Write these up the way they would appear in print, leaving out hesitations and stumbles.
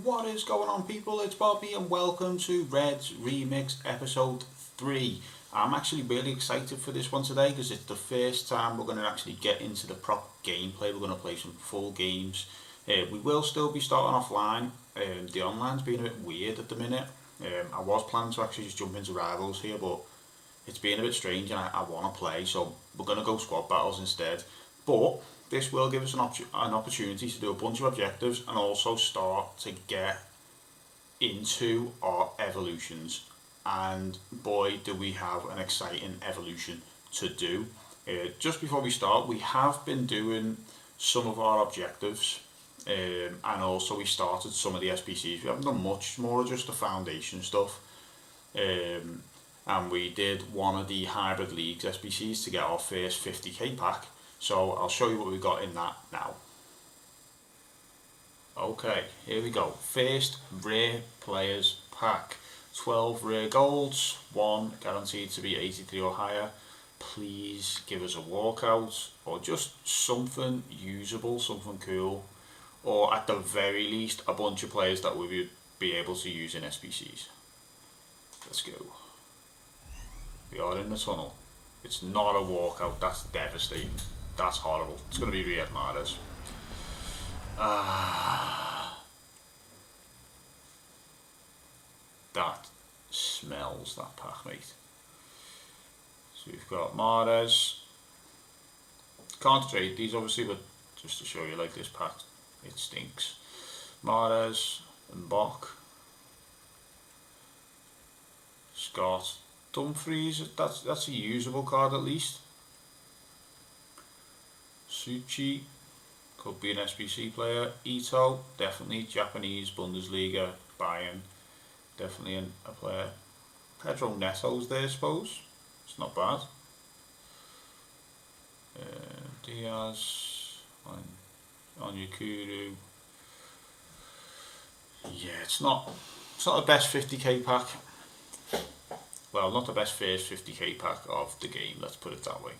What is going on, people? It's Bobby and welcome to Red's Remix episode 3. I'm actually really excited for this one today because it's the first time we're going to actually get into the proper gameplay. We're going to play some full games. We will still be starting offline. The online's been a bit weird at the minute. I was planning to actually just jump into rivals here, but it's been a bit strange and I want to play, so we're going to go squad battles instead. But this will give us an opportunity to do a bunch of objectives and also start to get into our evolutions. And boy, do we have an exciting evolution to do. Just before we start, we have been doing some of our objectives, and also we started some of the SBCs. We haven't done much, more just the foundation stuff. And we did one of the hybrid leagues SBCs to get our first 50k pack. So I'll show you what we got in that now. Okay, here we go. First rare players pack. 12 rare golds, 1 guaranteed to be 83 or higher. Please give us a walkout or just something usable, something cool. Or at the very least a bunch of players that we would be able to use in SBCs. Let's go. We are in the tunnel. It's not a walkout, that's devastating. That's horrible. It's going to be Riyad Mahrez. That smells, that pack, mate. So we've got Mahrez. Can't trade these obviously, but just to show you, like, this pack, it stinks. Mahrez and Bok. Scott. Dumfries, that's a usable card at least. Suchi, could be an SBC player. Ito, definitely Japanese Bundesliga, Bayern, definitely a player. Pedro Neto's there, I suppose. It's not bad. Diaz, Onyekuru. Yeah, it's not the best 50k pack. Well, not the best first 50k pack of the game, let's put it that way.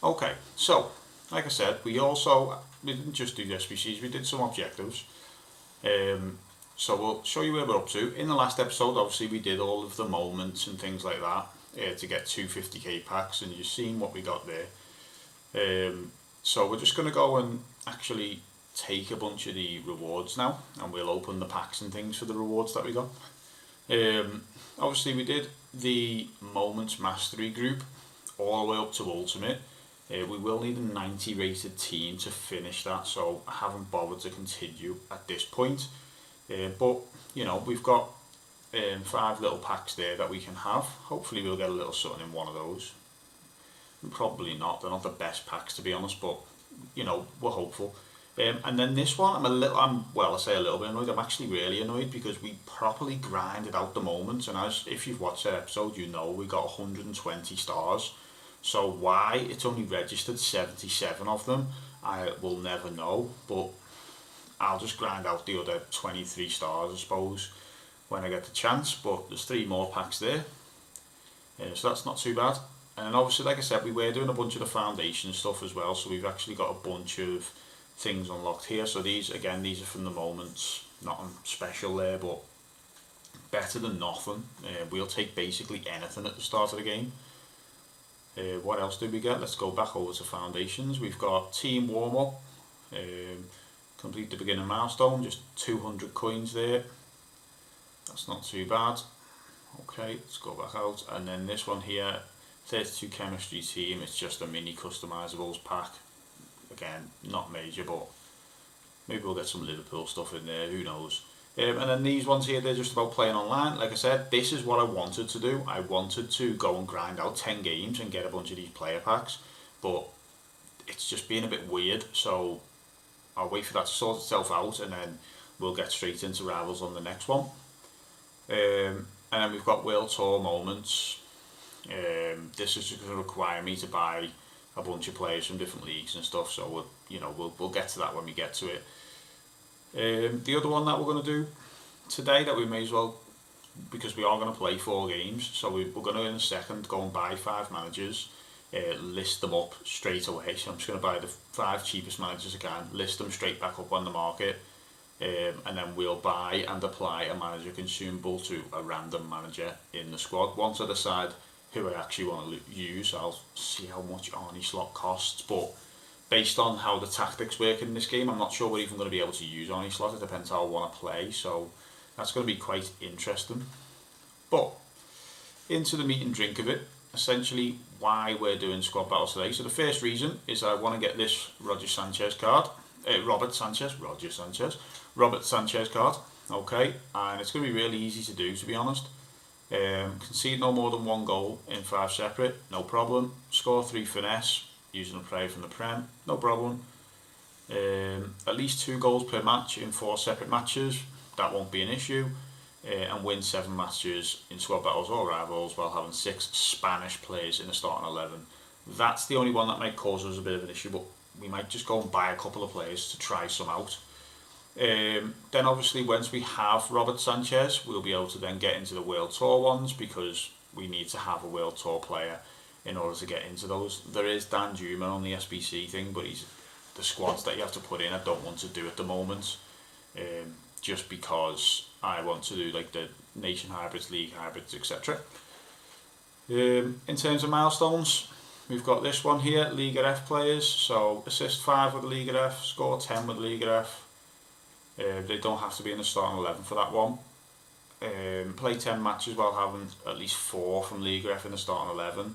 Okay, so, like I said, we didn't just do the SBCs, we did some objectives. So we'll show you where we're up to. In the last episode, obviously, we did all of the moments and things like that to get 2 50k packs, and you've seen what we got there. So we're just going to go and actually take a bunch of the rewards now, and we'll open the packs and things for the rewards that we got. Obviously, we did the Moments Mastery group all the way up to Ultimate. We will need a 90 rated team to finish that, so I haven't bothered to continue at this point. But, you know, we've got 5 little packs there that we can have. Hopefully we'll get a little something in one of those. Probably not, they're not the best packs to be honest, but, you know, we're hopeful. And then this one, I say a little bit annoyed. I'm actually really annoyed because we properly grinded out the moments, and if you've watched that episode, you know we got 120 stars. So why it's only registered 77 of them, I will never know, but I'll just grind out the other 23 stars, I suppose, when I get the chance. But there's 3 more packs there, so that's not too bad. And obviously, like I said, we were doing a bunch of the foundation stuff as well, so we've actually got a bunch of things unlocked here. So these are from the moments, nothing special there, but better than nothing. We'll take basically anything at the start of the game. What else did we get? Let's go back over to foundations. We've got team warm-up, complete the beginner milestone, just 200 coins there. That's not too bad. Okay, let's go back out. And then this one here, 32 chemistry team, it's just a mini customizables pack. Again, not major, but maybe we'll get some Liverpool stuff in there, who knows. And then these ones here, they're just about playing online. Like I said, this is what I wanted to do. I wanted to go and grind out 10 games and get a bunch of these player packs, but it's just being a bit weird, so I'll wait for that to sort itself out, and then we'll get straight into rivals on the next one. And then we've got World Tour moments. This is just going to require me to buy a bunch of players from different leagues and stuff, so we'll get to that when we get to it. The other one that we're going to do today, that we may as well, because we are going to play 4 games, so we're going to in a second go and buy 5 managers, list them up straight away. So I'm just going to buy the 5 cheapest managers I can, list them straight back up on the market, and then we'll buy and apply a manager consumable to a random manager in the squad. Once I decide who I actually want to use, I'll see how much Arnie slot costs, but based on how the tactics work in this game, I'm not sure we're even going to be able to use Arnie slot. It depends how I want to play, so that's going to be quite interesting. But into the meat and drink of it, essentially why we're doing squad battles today. So the first reason is I want to get this Robert Sanchez card, okay, and it's going to be really easy to do, to be honest. Concede no more than 1 goal in 5 separate, no problem. Score 3 finesse using a player from the Prem, no problem. At least 2 goals per match in 4 separate matches, that won't be an issue. And win 7 matches in squad battles or rivals while having 6 Spanish players in the starting 11. That's the only one that might cause us a bit of an issue, but we might just go and buy a couple of players to try some out. Then obviously once we have Robert Sanchez, we'll be able to then get into the World Tour ones, because we need to have a World Tour player in order to get into those. There is Dan Juma on the SBC thing, but he's the squads that you have to put in I don't want to do at the moment, just because I want to do like the Nation Hybrids, League Hybrids, etc. In terms of milestones, we've got this one here, Liga F players. So assist 5 with the Liga F, score 10 with the Liga F. They don't have to be in the starting 11 for that one. Play 10 matches while having at least 4 from Liga F in the starting 11.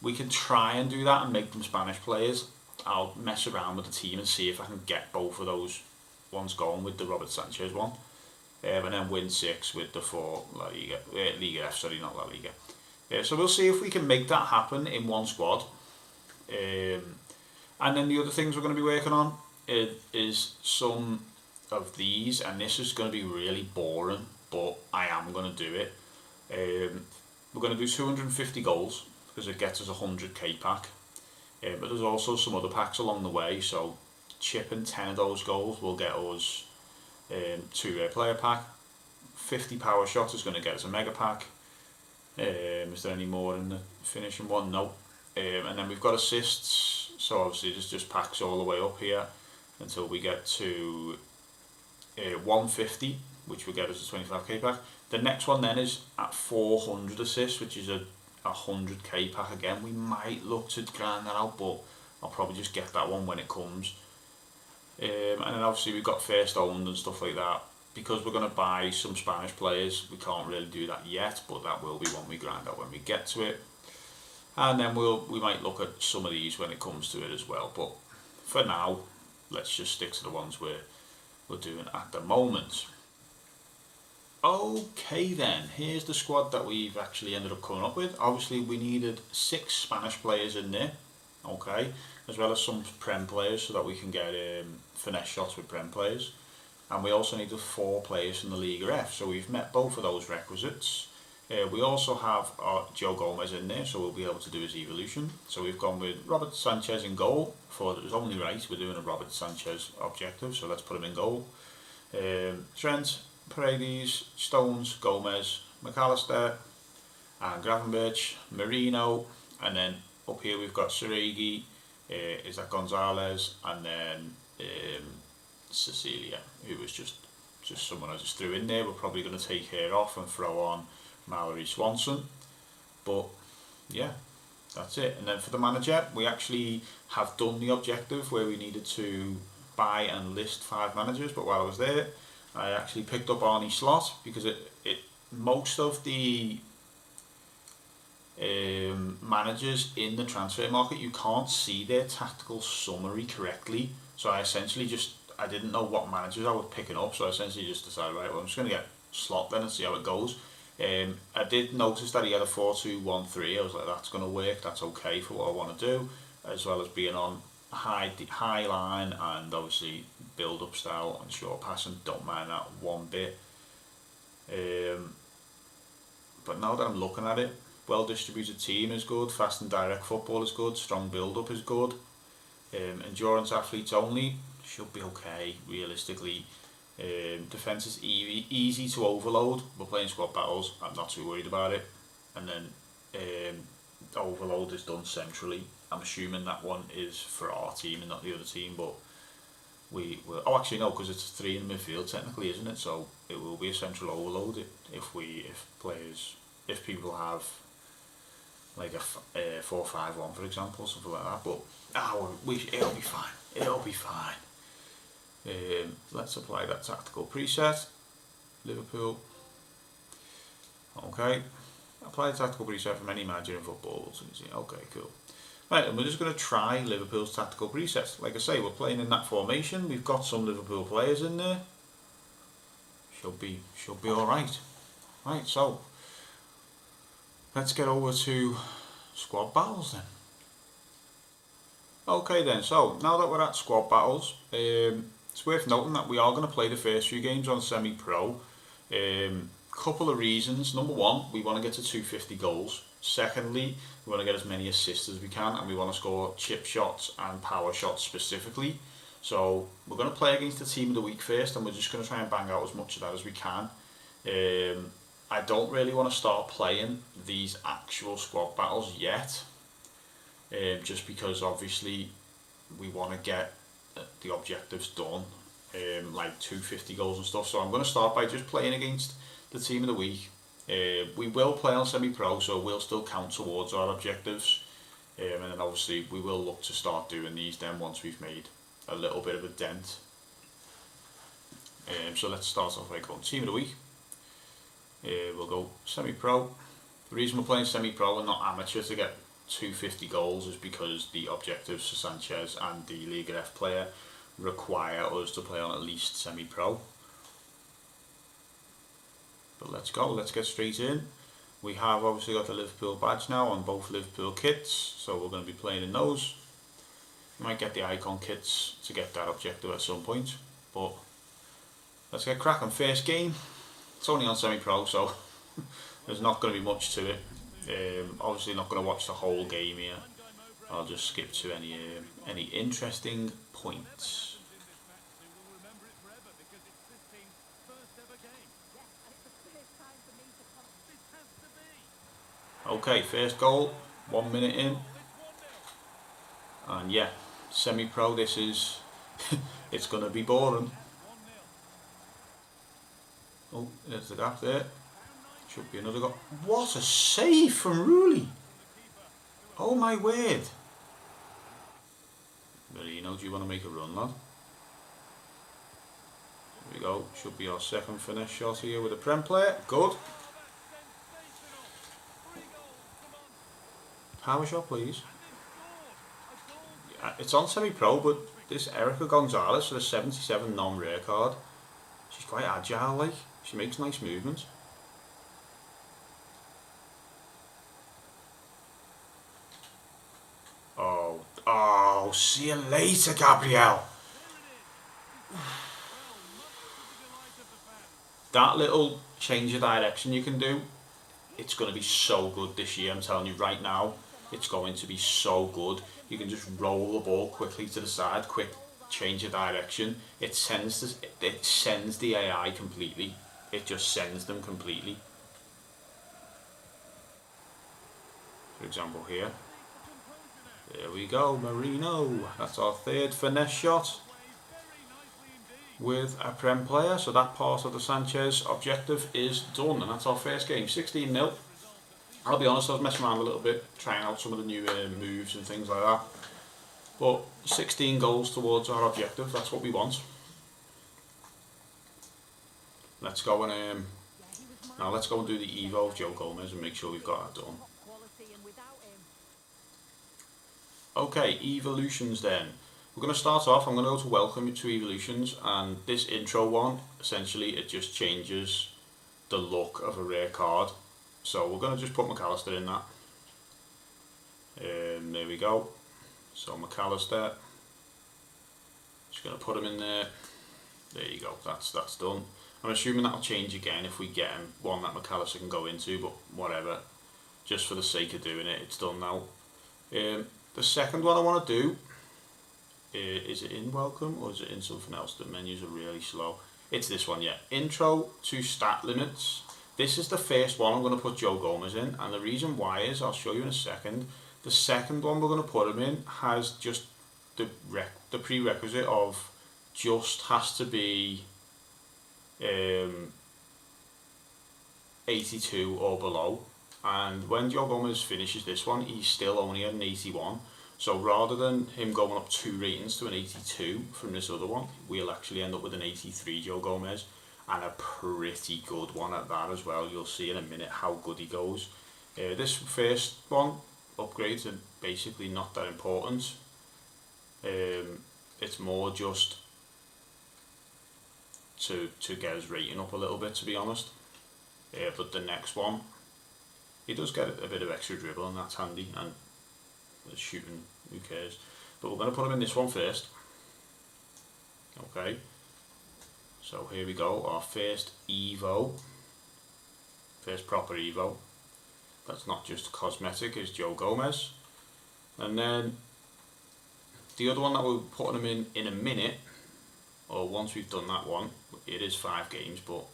We can try and do that and make them Spanish players. I'll mess around with the team and see if I can get both of those ones going with the Robert Sanchez one. And then win 6 with the 4 Liga F, sorry, not La Liga. So we'll see if we can make that happen in one squad. And then the other things we're going to be working on is some of these, and this is going to be really boring, but I am going to do it. We're going to do 250 goals, because it gets us a 100k pack. But there's also some other packs along the way, so chipping 10 of those goals will get us 2 player pack. 50 power shots is going to get us a mega pack. Is there any more in the finishing one? No. And then we've got assists, so obviously there's just packs all the way up here until we get to 150, which will get us a 25k pack. The next one then is at 400 assists, which is a 100k pack again. We might look to grind that out, but I'll probably just get that one when it comes. And then obviously we've got first owned and stuff like that. Because we're going to buy some Spanish players, we can't really do that yet, but that will be one we grind out when we get to it. And then we might look at some of these when it comes to it as well. But for now, let's just stick to the ones we're doing at the moment. Okay then, here's the squad that we've actually ended up coming up with. Obviously we needed 6 Spanish players in there, okay, as well as some Prem players so that we can get finesse shots with Prem players. And we also needed 4 players from the Liga F, so we've met both of those requisites. We also have Joe Gomez in there, so we'll be able to do his evolution. So we've gone with Robert Sanchez in goal. Thought it was only right, we're doing a Robert Sanchez objective, so let's put him in goal. Trent, Paredes, Stones, Gomez, McAllister, and Gravenberch, Marino, and then up here we've got Seregi, is that Gonzalez, and then Cecilia, who was just someone I just threw in there. We're probably going to take her off and throw on Mallory Swanson, but yeah, that's it. And then for the manager, we actually have done the objective where we needed to buy and list 5 managers, but while I was there I actually picked up Arnie Slot, because it most of the managers in the transfer market, you can't see their tactical summary correctly, so I didn't know what managers I was picking up, so I essentially just decided, right, well, I'm just going to get Slot then and see how it goes. I did notice that he had a 4-2-1-3. I was like, that's going to work, that's okay for what I want to do, as well as being on high line and obviously build up style and short passing. Don't mind that one bit. But now that I'm looking at it, well distributed team is good, fast and direct football is good, strong build up is good, endurance athletes only should be okay realistically. Defense is easy to overload. We're playing squad battles, I'm not too worried about it. And then overload is done centrally. I'm assuming that one is for our team and not the other team, but we will. Oh, actually no, because it's 3 in the midfield technically, isn't it? So it will be a central overload if people have like a 4-5-1 for example, something like that. But it'll be fine. It'll be fine. Let's apply that tactical preset. Liverpool. Okay. Apply the tactical preset from any manager in football. Okay, cool. Right, and we're just going to try Liverpool's tactical preset. Like I say, we're playing in that formation. We've got some Liverpool players in there. Should be all right. Right, so let's get over to squad battles then. Okay then, so now that we're at squad battles, it's worth noting that we are going to play the first few games on semi-pro. Couple of reasons. Number one, we want to get to 250 goals. Secondly, we want to get as many assists as we can, and we want to score chip shots and power shots specifically. So we're going to play against the team of the week first, and we're just going to try and bang out as much of that as we can. I don't really want to start playing these actual squad battles yet, just because obviously we want to get the objectives done, like 250 goals and stuff. So I'm going to start by just playing against the team of the week. We will play on semi-pro, so we'll still count towards our objectives, and then obviously we will look to start doing these then once we've made a little bit of a dent. So let's start off by going team of the week. We'll go semi-pro. The reason we're playing semi-pro and not amateur to get 250 goals is because the objectives for Sanchez and the Liga F player require us to play on at least semi-pro. But let's go, let's get straight in. We have obviously got the Liverpool badge now on both Liverpool kits, so we're going to be playing in those. We might get the icon kits to get that objective at some point, but let's get cracking. First game, it's only on semi-pro, so there's not going to be much to it. Obviously not going to watch the whole game here. I'll just skip to any interesting points. Okay, first goal, 1 minute in, and yeah, semi-pro, this is, it's going to be boring. Oh, there's the gap there, should be another goal. What a save from Rooley! Oh my word! Marino, do you want to make a run, lad? Here we go, should be our second finesse shot here with a Prem player, good. Power shot, please. It's on semi-pro, but this Erica Gonzalez for the 77 non-rare card, she's quite agile, like, she makes nice movements. Oh, see you later, Gabriel. That little change of direction you can do, it's going to be so good this year, I'm telling you right now. It's going to be so good. You can just roll the ball quickly to the side, quick change of direction. It sends the AI completely. It just sends them completely. For example here. There we go, Marino. That's our third finesse shot with a Prem player. So that part of the Sanchez objective is done, and that's our first game, 16-0. I'll be honest, I was messing around a little bit, trying out some of the new moves and things like that. But 16 goals towards our objective, that's what we want. Let's go and now let's go and do the Evo of Joe Gomez and make sure we've got that done. Okay, evolutions then. We're going to start off, I'm going to go to welcome to evolutions, and this intro one, essentially it just changes the look of a rare card. So we're going to just put McAllister in that. There we go. So McAllister, just going to put him in there. There you go, that's done. I'm assuming that'll change again if we get him one that McAllister can go into, but whatever. Just for the sake of doing it, it's done now. The second one I want to do, is it in welcome or is it in something else? The menus are really slow. It's this one, yeah. Intro to stat limits. This is the first one I'm going to put Joe Gomez in, and the reason why is, I'll show you in a second. The second one we're going to put him in has just the prerequisite of just has to be 82 or below, and when Joe Gomez finishes this one, he's still only at an 81. So rather than him going up 2 ratings to an 82 from this other one, we'll actually end up with an 83 Joe Gomez, and a pretty good one at that as well. You'll see in a minute how good he goes. This first one, upgrades are basically not that important. It's more just to get his rating up a little bit, to be honest. But the next one, he does get a bit of extra dribble, and that's handy, and shooting, who cares. But we're going to put him in this one first. Okay, so here we go, our first Evo, first proper Evo. That's not just cosmetic, is Joe Gomez. And then the other one that we're putting him in a minute, or once we've done that one, it is 5 games, but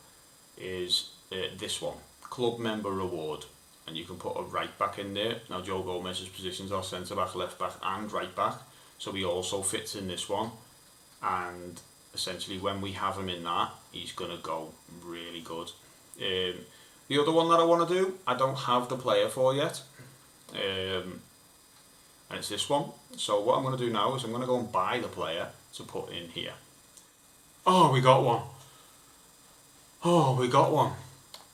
is this one, club member reward. And you can put a right back in there. Now Joe Gomez's positions are centre back, left back and right back, so he also fits in this one, and essentially when we have him in that, he's going to go really good. The other one that I want to do, I don't have the player for yet, and it's this one. So what I'm going to do now is I'm going to go and buy the player to put in here. Oh, we got one. Oh, we got one.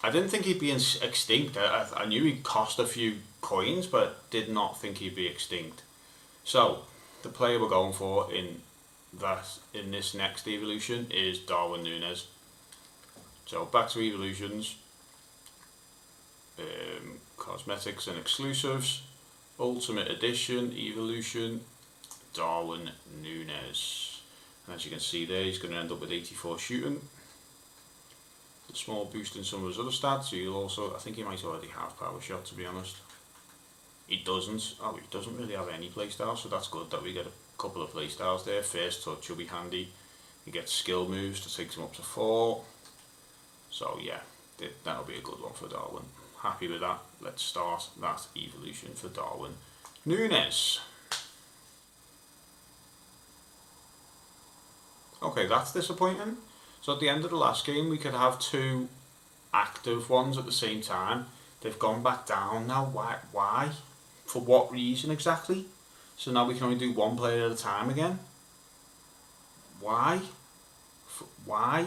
I didn't think he'd be extinct. I knew he'd cost a few coins, but did not think he'd be extinct. So the player we're going for in this next evolution is Darwin Núñez. So back to evolutions, cosmetics and exclusives, ultimate edition, evolution, Darwin Núñez. And as you can see there, he's going to end up with 84 shooting. A small boost in some of his other stats. So you'll also, I think he might already have power shot, to be honest. He doesn't. Oh, he doesn't really have any playstyle, so that's good that we get a couple of playstyles there. First touch will be handy. He gets skill moves to take him up to 4. So yeah, that'll be a good one for Darwin. Happy with that. Let's start that evolution for Darwin Núñez. Okay, that's disappointing. So at the end of the last game, we could have 2 active ones at the same time. They've gone back down now. Why? For what reason exactly? So now we can only do 1 player at a time again. Why? Why?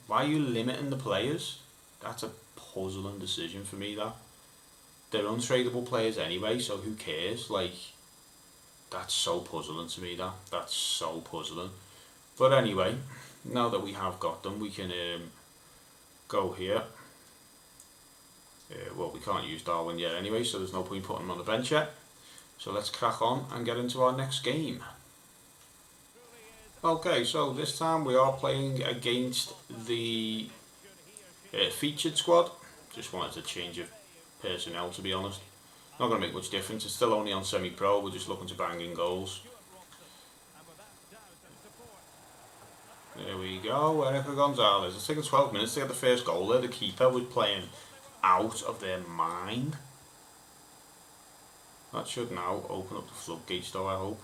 Why are you limiting the players? That's a puzzling decision for me, that. They're untradeable players anyway, so who cares? Like, that's so puzzling to me, that. That's so puzzling. But anyway, now that we have got them, we can go here. Well, we can't use Darwin yet anyway, so there's no point putting him on the bench yet. So let's crack on and get into our next game. Okay, so this time we are playing against the featured squad. Just wanted to change of personnel, to be honest. Not going to make much difference, it's still only on semi-pro, we're just looking to bang in goals. There we go, Erica Gonzalez. It's taken 12 minutes to get the first goal there. The keeper was playing out of their mind. That should now open up the floodgates though, I hope.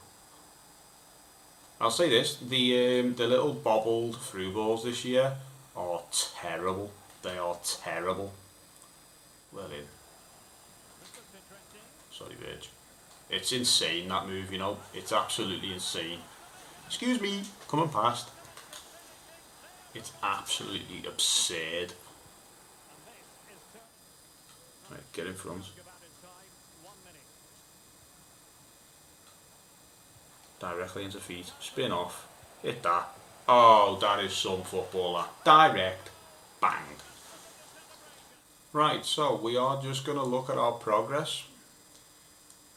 I'll say this, the little bobbled through balls this year are terrible. They are terrible. Well in. Sorry, Virg. It's insane, that move, you know. It's absolutely insane. Excuse me, coming past. It's absolutely absurd. Right, get in front. Directly into feet. Spin off. Hit that. Oh, that is some footballer. Direct. Bang. Right, so we are just going to look at our progress.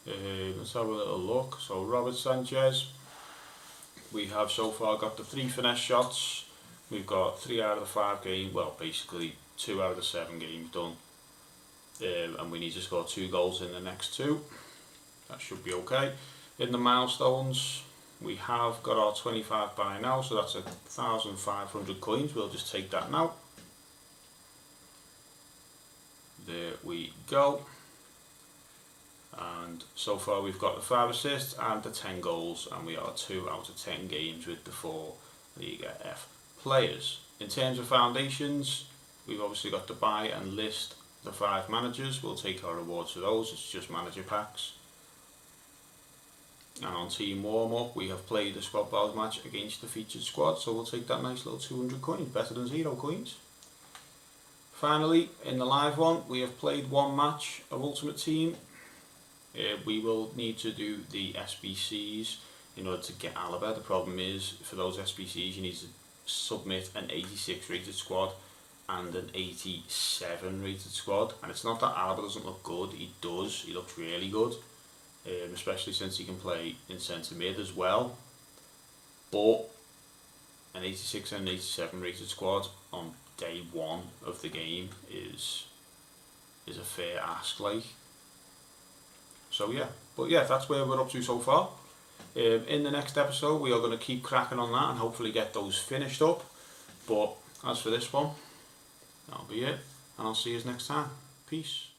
Let's have a little look. So Robert Sanchez. We have so far got the 3 finesse shots. We've got 3 out of the 5 games, well basically 2 out of the 7 games done, and we need to score 2 goals in the next 2. That should be okay. In the milestones, we have got our 25 by now, so that's 1,500 coins. We'll just take that now. there we go. And so far we've got the 5 assists and the 10 goals, and we are 2 out of 10 games with the 4 Liga F players. In terms of foundations, we've obviously got to buy and list the 5 managers. We'll take our rewards for those, it's just manager packs. And on team warm-up, we have played a squad battles match against the featured squad, so we'll take that nice little 200 coins, better than 0 coins. Finally, in the live one, we have played 1 match of Ultimate Team. We will need to do the SBCs in order to get Alaba. The problem is, for those SBCs, you need to submit an 86 rated squad and an 87 rated squad. And it's not that Alaba doesn't look good, he does, he looks really good. Especially since he can play in centre mid as well. But an 86 and an 87 rated squad on day 1 of the game is a fair ask, like. So yeah, but yeah, that's where we're up to so far. In the next episode, we are going to keep cracking on that and hopefully get those finished up. But as for this one, that'll be it, and I'll see you next time. Peace.